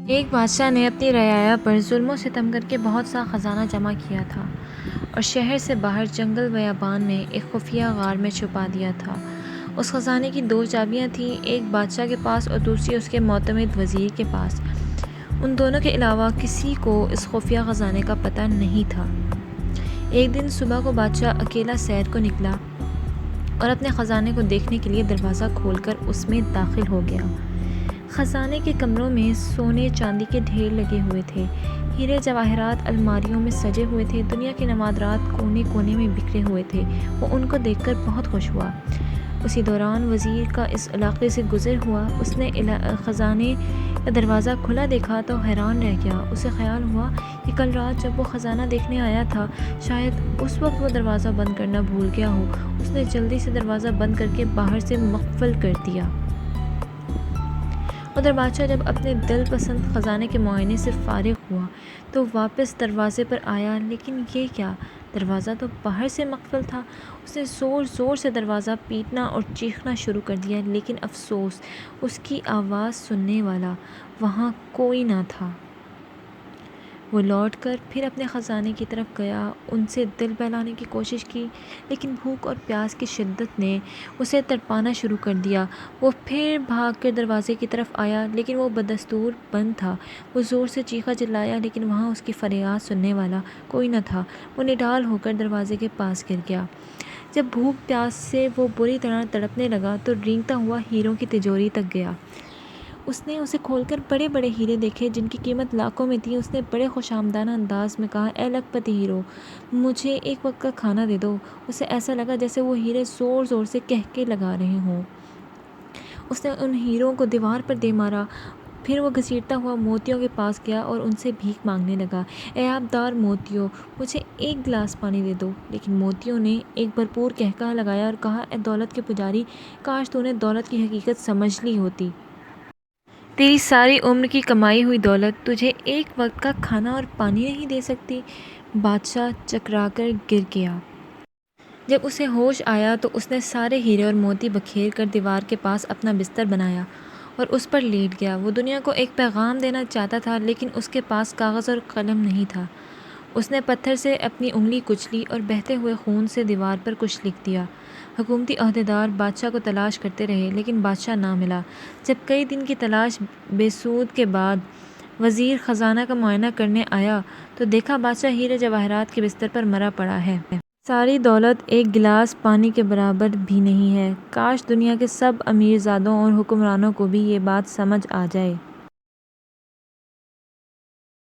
ایک بادشاہ نے اپنی رعایا پر ظلم و ستم کر کے بہت سا خزانہ جمع کیا تھا اور شہر سے باہر جنگل بیابان میں ایک خفیہ غار میں چھپا دیا تھا۔ اس خزانے کی دو چابیاں تھیں، ایک بادشاہ کے پاس اور دوسری اس کے معتمد وزیر کے پاس۔ ان دونوں کے علاوہ کسی کو اس خفیہ خزانے کا پتہ نہیں تھا۔ ایک دن صبح کو بادشاہ اکیلا سیر کو نکلا اور اپنے خزانے کو دیکھنے کے لیے دروازہ کھول کر اس میں داخل ہو گیا۔ خزانے کے کمروں میں سونے چاندی کے ڈھیر لگے ہوئے تھے، ہیرے جواہرات الماریوں میں سجے ہوئے تھے، دنیا کے نوادرات کونے کونے میں بکھرے ہوئے تھے۔ وہ ان کو دیکھ کر بہت خوش ہوا۔ اسی دوران وزیر کا اس علاقے سے گزر ہوا۔ اس نے خزانے کا دروازہ کھلا دیکھا تو حیران رہ گیا۔ اسے خیال ہوا کہ کل رات جب وہ خزانہ دیکھنے آیا تھا، شاید اس وقت وہ دروازہ بند کرنا بھول گیا ہو۔ اس نے جلدی سے دروازہ بند کر کے باہر سے مقفل کر دیا۔ ادھر بادشاہ جب اپنے دل پسند خزانے کے معائنے سے فارغ ہوا تو واپس دروازے پر آیا، لیکن یہ کیا! دروازہ تو باہر سے مقفل تھا۔ اس نے زور زور سے دروازہ پیٹنا اور چیخنا شروع کر دیا، لیکن افسوس، اس کی آواز سننے والا وہاں کوئی نہ تھا۔ وہ لوٹ کر پھر اپنے خزانے کی طرف گیا، ان سے دل بہلانے کی کوشش کی، لیکن بھوک اور پیاس کی شدت نے اسے تڑپانا شروع کر دیا۔ وہ پھر بھاگ کر دروازے کی طرف آیا، لیکن وہ بدستور بند تھا۔ وہ زور سے چیخا چلایا، لیکن وہاں اس کی فریاد سننے والا کوئی نہ تھا۔ وہ نڈال ہو کر دروازے کے پاس گر گیا۔ جب بھوک پیاس سے وہ بری طرح تڑپنے لگا تو رینگتا ہوا ہیروں کی تجوری تک گیا۔ اس نے اسے کھول کر بڑے بڑے ہیرے دیکھے جن کی قیمت لاکھوں میں تھی۔ اس نے بڑے خوش آمدانہ انداز میں کہا، اے لکھپتی ہیرو، مجھے ایک وقت کا کھانا دے دو۔ اسے ایسا لگا جیسے وہ ہیرے زور زور سے کہکے لگا رہے ہوں۔ اس نے ان ہیروں کو دیوار پر دے مارا۔ پھر وہ گھسیٹتا ہوا موتیوں کے پاس گیا اور ان سے بھیک مانگنے لگا، اے آبدار موتیوں، مجھے ایک گلاس پانی دے دو۔ لیکن موتیوں نے ایک بھرپور قہقہہ لگایا اور کہا، اے دولت کے پجاری، کاش تو نے دولت کی حقیقت سمجھ لی ہوتی۔ تیری ساری عمر کی کمائی ہوئی دولت تجھے ایک وقت کا کھانا اور پانی نہیں دے سکتی۔ بادشاہ چکرا کر گر گیا۔ جب اسے ہوش آیا تو اس نے سارے ہیرے اور موتی بکھیر کر دیوار کے پاس اپنا بستر بنایا اور اس پر لیٹ گیا۔ وہ دنیا کو ایک پیغام دینا چاہتا تھا، لیکن اس کے پاس کاغذ اور قلم نہیں تھا۔ اس نے پتھر سے اپنی انگلی کچلی اور بہتے ہوئے خون سے دیوار پر کچھ لکھ دیا۔ حکومتی عہدیدار بادشاہ کو تلاش کرتے رہے، لیکن بادشاہ نہ ملا۔ جب کئی دن کی تلاش بے سود کے بعد وزیر خزانہ کا معائنہ کرنے آیا تو دیکھا بادشاہ ہیرے جواہرات کے بستر پر مرا پڑا ہے۔ ساری دولت ایک گلاس پانی کے برابر بھی نہیں ہے۔ کاش دنیا کے سب امیر زادوں اور حکمرانوں کو بھی یہ بات سمجھ آ جائے۔